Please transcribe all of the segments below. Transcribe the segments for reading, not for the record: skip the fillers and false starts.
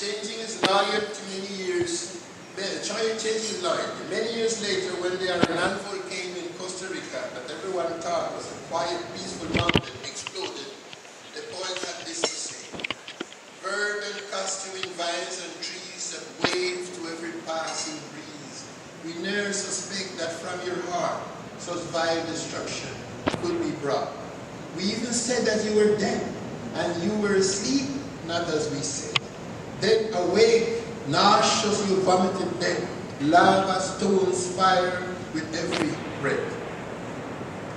changing his loyalty many years, changing his loyalty. Many years later, when the Arenal volcano in Costa Rica, that everyone thought was a quiet, peaceful mountain, exploded, the poet had this to say: verdant costuming vines and trees that wave to every passing breeze. We ne'er suspect that from your heart such vile destruction could be brought. We even said that you were dead, and you were asleep, not as we said. Then awake, nauseously vomited dead, lava, stones, fire with every breath.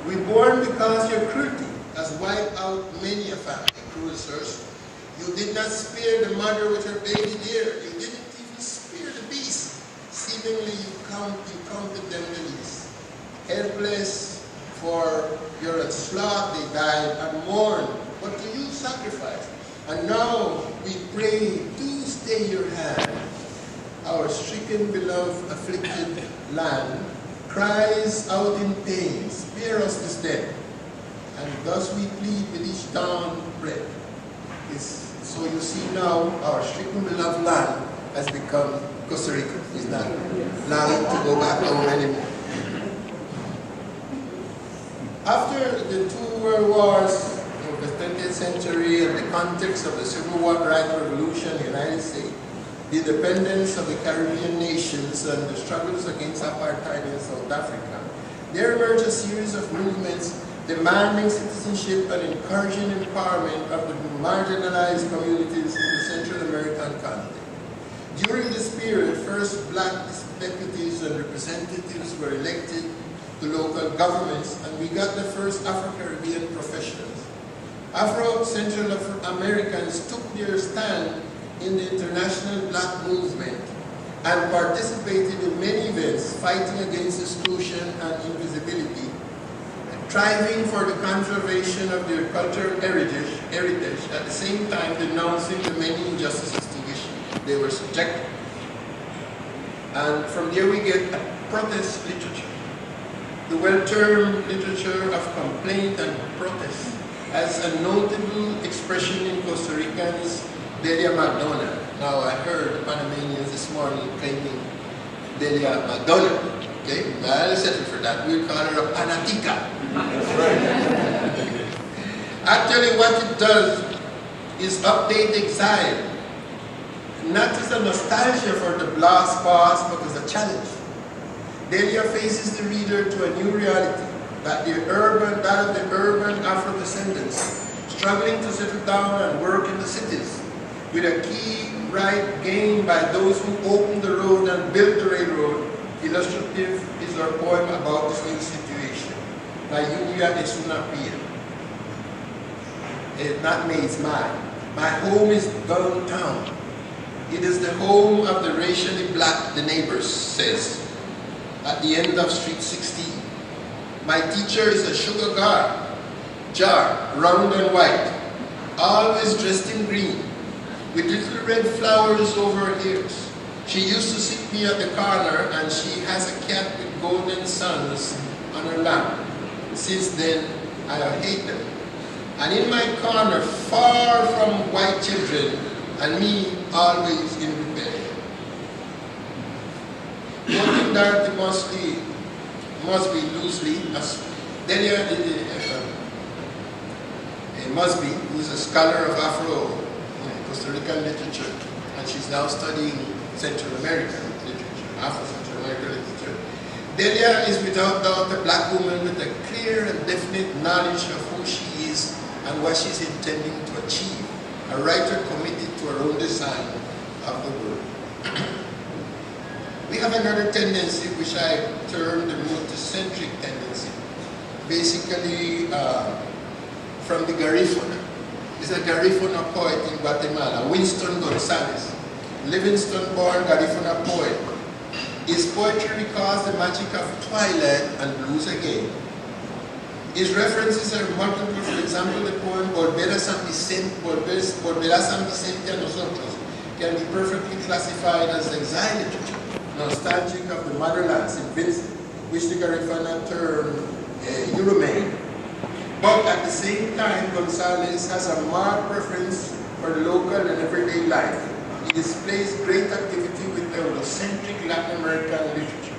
We born because your cruelty has wiped out many a family, cruel sirs. You did not spare the mother with her baby dear. You didn't even spare the beast. Seemingly you counted them the least. Helpless, for your onslaught they died and mourned, but to you sacrificed. And now we pray, do stay your hand. Our stricken, beloved, afflicted land cries out in pain, spare us this death. And thus we plead with each dawn breath. So you see now, our stricken, beloved land has become Costa Rica. It's not longing to go back home anymore. After the two world wars of the 20th century and the context of the Civil War Rights Revolution in the United States, the independence of the Caribbean nations and the struggles against apartheid in South Africa, there emerged a series of movements demanding citizenship and encouraging empowerment of the marginalized communities in the Central American continent. During this period, first black deputies and representatives were elected to local governments, and we got the first Afro-Caribbean professionals. Afro-Central Americans took their stand in the international black movement and participated in many events fighting against exclusion and invisibility, striving for the conservation of their cultural heritage, at the same time denouncing the many injustices to which they were subjected. And from there we get protest literature. The well-termed literature of complaint and protest as a notable expression in Costa Ricans, Delia Madonna. Now I heard the Panamanians this morning claiming Delia Madonna. Okay, I'll settle for that. We'll call her a Panatica. Actually, what it does is update exile, not as a nostalgia for the blast past, but as a challenge. Delia faces the reader to a new reality, that of the urban Afro-descendants, struggling to settle down and work in the cities, with a key right gained by those who opened the road and built the railroad. Illustrative is her poem about this new situation. La lluvia es una piel. It's not me, it's mine. My home is downtown. It is the home of the racially black, the neighbors says, at the end of Street 16. My teacher is a sugar jar, round and white, always dressed in green, with little red flowers over her ears. She used to sit me at the corner, and she has a cat with golden suns on her lap. Since then, I hate them. And in my corner, far from white children, and me always in rebellion. Quoting Dorothy Mosby loosely, as Delia Mosby, who is a scholar of Costa Rican literature, and she's now studying Central American literature, Afro-Central American literature. Delia is without doubt a black woman with a clear and definite knowledge of who she is and what she's intending to achieve, a writer committed to her own design of the world. We have another tendency which I term the multicentric tendency, basically from the Garifuna. There's a Garifuna poet in Guatemala, Winston Gonzalez, Livingston-born Garifuna poet. His poetry recalls the magic of twilight and blues again. His references are multiple. For example, the poem Volverá San Vicente a Nosotros can be perfectly classified as exile literature, nostalgic of the motherland, St. Vincent, which the Garifuna term Euromane. But at the same time, Gonzalez has a marked preference for local and everyday life. He displays great activity with Eurocentric Latin American literature.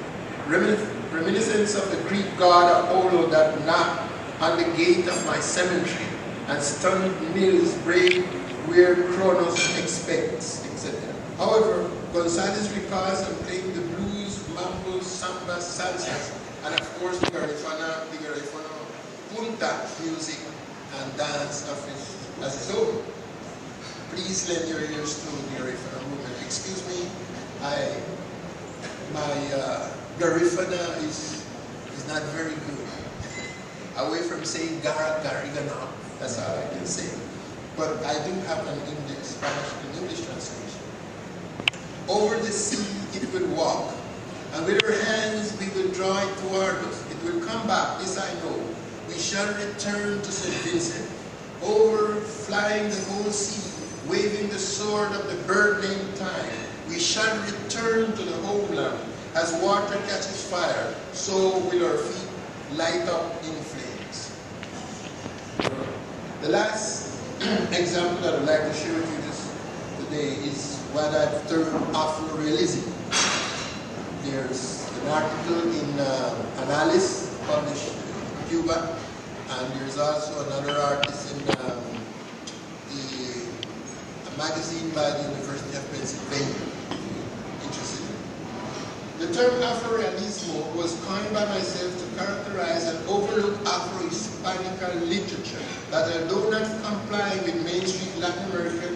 Reminiscence of the Greek god Apollo that knocked on the gate of my cemetery and stunned mills brave where Kronos expects, etc. However, Gonzalez recalls and playing the blues, mambo, samba, salsas, and of course the Garifuna punta music and dance of as his own. Please lend your ears to the Garifuna movement. Excuse me, my Garifuna is not very good. Away from saying Garigana, that's all I can say. But I do have an Spanish and English translation. Over the sea it will walk, and with our hands we will draw it toward us. It will come back, this I know. We shall return to St. Vincent, over flying the whole sea, waving the sword of the bird named Time. We shall return to the homeland. As water catches fire, so will our feet light up in flames. The last example that I'd like to share with you today is what I've termed Afro-realism. There's an article in Analyst published in Cuba, and there's also another artist in a magazine by the University of Pennsylvania. Interested. The term Afro-realismo was coined by myself to characterize an overlooked Afro-Hispanic literature that, although not complying with mainstream Latin American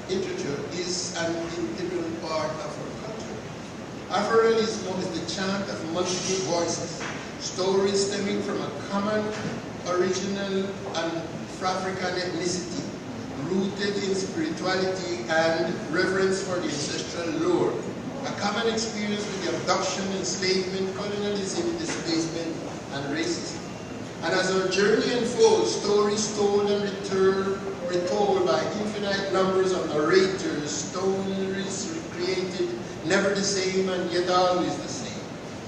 literature, is an integral part of our culture. Afro-realismo is the chant of multiple voices, stories stemming from a common, original, and Afro-African ethnicity, rooted in spirituality and reverence for the ancestral lore. A common experience with the abduction, enslavement, colonialism, displacement, and racism. And as our journey unfolds, stories told and retold by infinite numbers of narrators, stories recreated, never the same and yet always the same.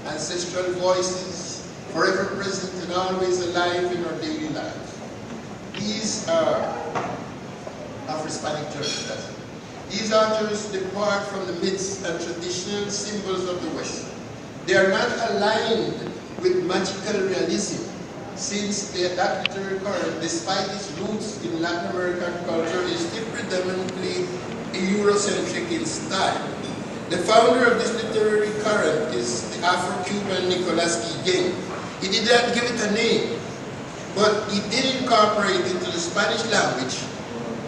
Ancestral voices, forever present and always alive in our daily lives. These are Afro-Hispanic terms. These authors depart from the myths and traditional symbols of the West. They are not aligned with magical realism, since that literary current, despite its roots in Latin American culture, is still predominantly Eurocentric in style. The founder of this literary current is the Afro-Cuban Nicolas Guillen. He did not give it a name, but he did incorporate into the Spanish language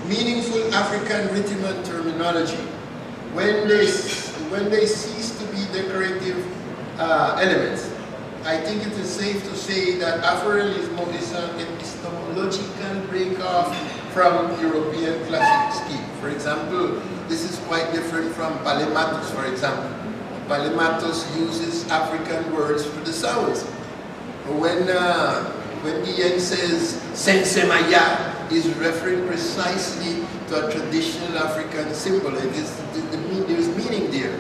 meaningful African rhythm and terminology when they cease to be decorative elements. I think it is safe to say that Afro-realism is an epistemological break-off from European classic scheme. For example, this is quite different from Palematos, for example. Palematos uses African words for the sounds. When Guillen says Sensemaya, is referring precisely to a traditional African symbol. There's meaning there.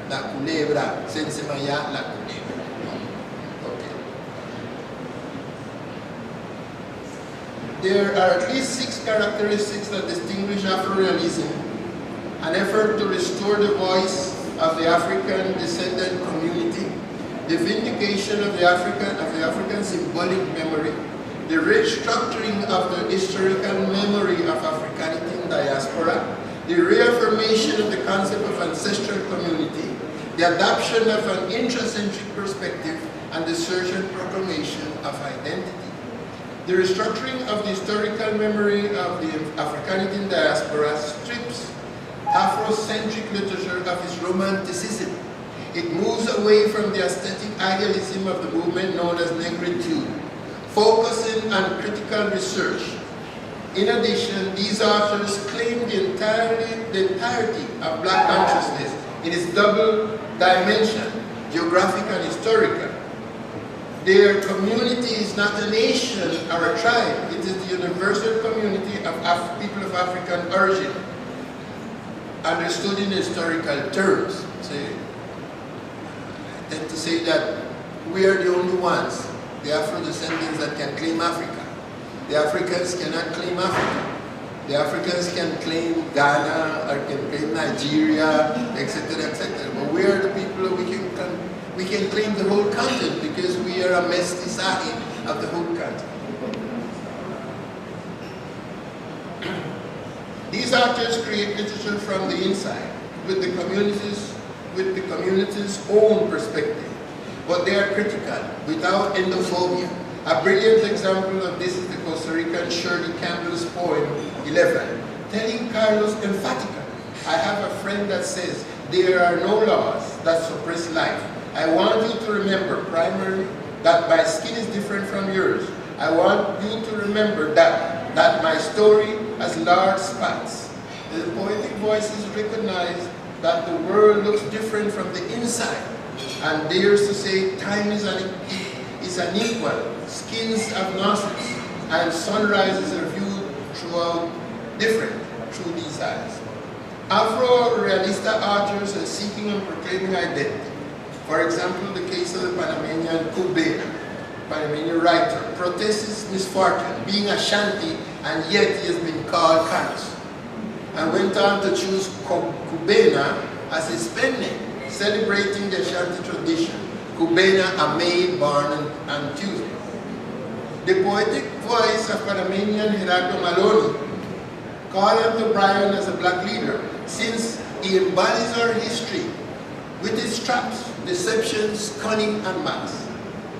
La culebra, Sensemaya, la culebra. Okay. There are at least 6 characteristics that distinguish Afro-realism: an effort to restore the voice of the African descendant community, the vindication of the African symbolic memory, the restructuring of the historical memory of Africanity in diaspora, the reaffirmation of the concept of ancestral community, the adoption of an intracentric perspective, and the search and proclamation of identity. The restructuring of the historical memory of the Africanity in diaspora strips Afrocentric literature of its romanticism. It moves away from the aesthetic idealism of the movement known as negritude, focusing on critical research. In addition, these authors claim the entirety of Black consciousness in its double dimension, geographic and historical. Their community is not a nation or a tribe. It is the universal community of people of African origin, understood in historical terms. So, I tend to say that we are the only ones, the Afro-descendants, that can claim Africa. The Africans cannot claim Africa. The Africans can claim Ghana or can claim Nigeria, etc., etc. But we are the people who we can claim the whole continent because we are a mestizaje of the whole continent. These authors create literature from the inside, with the community's own perspective. But they are critical, without endophobia. A brilliant example of this is the Costa Rican Shirley Campbell's poem, 11, telling Carlos emphatically, I have a friend that says, there are no laws that suppress life. I want you to remember, primarily, that my skin is different from yours. I want you to remember that my story has large spots. The poetic voices recognize that the world looks different from the inside, and dares to say time is unequal, skins have nostrils, and sunrises are viewed through these eyes. Afro-realista authors are seeking and proclaiming identity. For example, the case of the Panamanian Panamanian writer, protests his misfortune, being Ashanti, and yet he has been called Carlos, and went on to choose Cubena as his pen name, celebrating the Ashanti tradition. Cubena, a maid born on Tuesday. The poetic voice of Panamanian Gerardo Maloney called on Brian as a black leader, since he embodies our history with its traps, deceptions, cunning, and malice.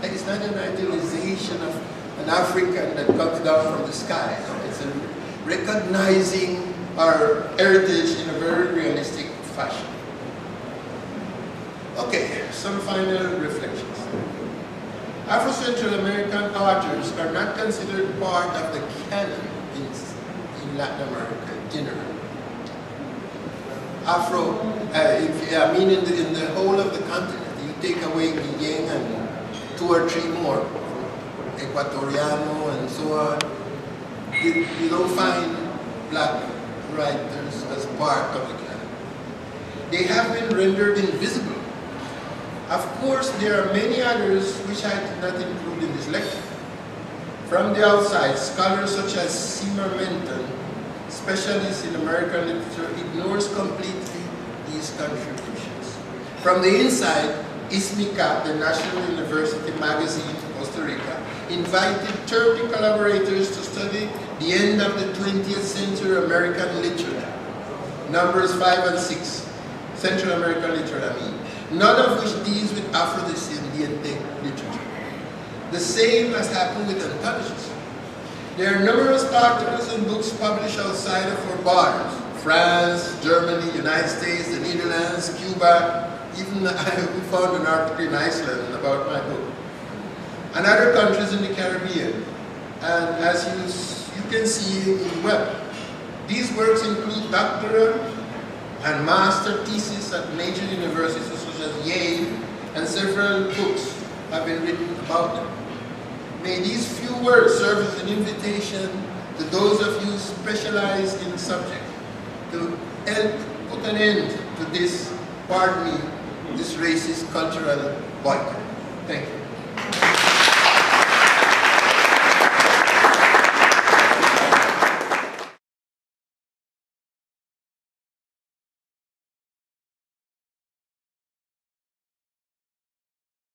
Like it's not an idealization of an African that comes down from the sky. It's a recognizing our heritage in a very realistic fashion. Okay, some final reflections. Afro-Central American authors are not considered part of the canon in Latin America generally. In the whole of the continent, you take away Guillén and 2 or 3 more, Ecuatoriano and so on, you don't find black writers as part of the canon. They have been rendered invisible. Of course, there are many others which I did not include in this lecture. From the outside, scholars such as Seymour Menton, specialist in American literature, ignores completely these contributions. From the inside, ISMICA, the National University Magazine in Costa Rica, invited 30 collaborators to study the end of the 20th century American literature, numbers 5 and 6, Central American literature, none of which deals with Afro-descendant literature. The same has happened with anthologies. There are numerous articles and books published outside of our borders, France, Germany, United States, the Netherlands, Cuba, even we found an article in Iceland about my book, and other countries in the Caribbean. And as you can see in the web, these works include doctoral and master theses at major universities such as Yale, and several books have been written about them. May these few words serve as an invitation to those of you specialized in the subject to help put an end to this, pardon me, this racist cultural boycott. Thank you.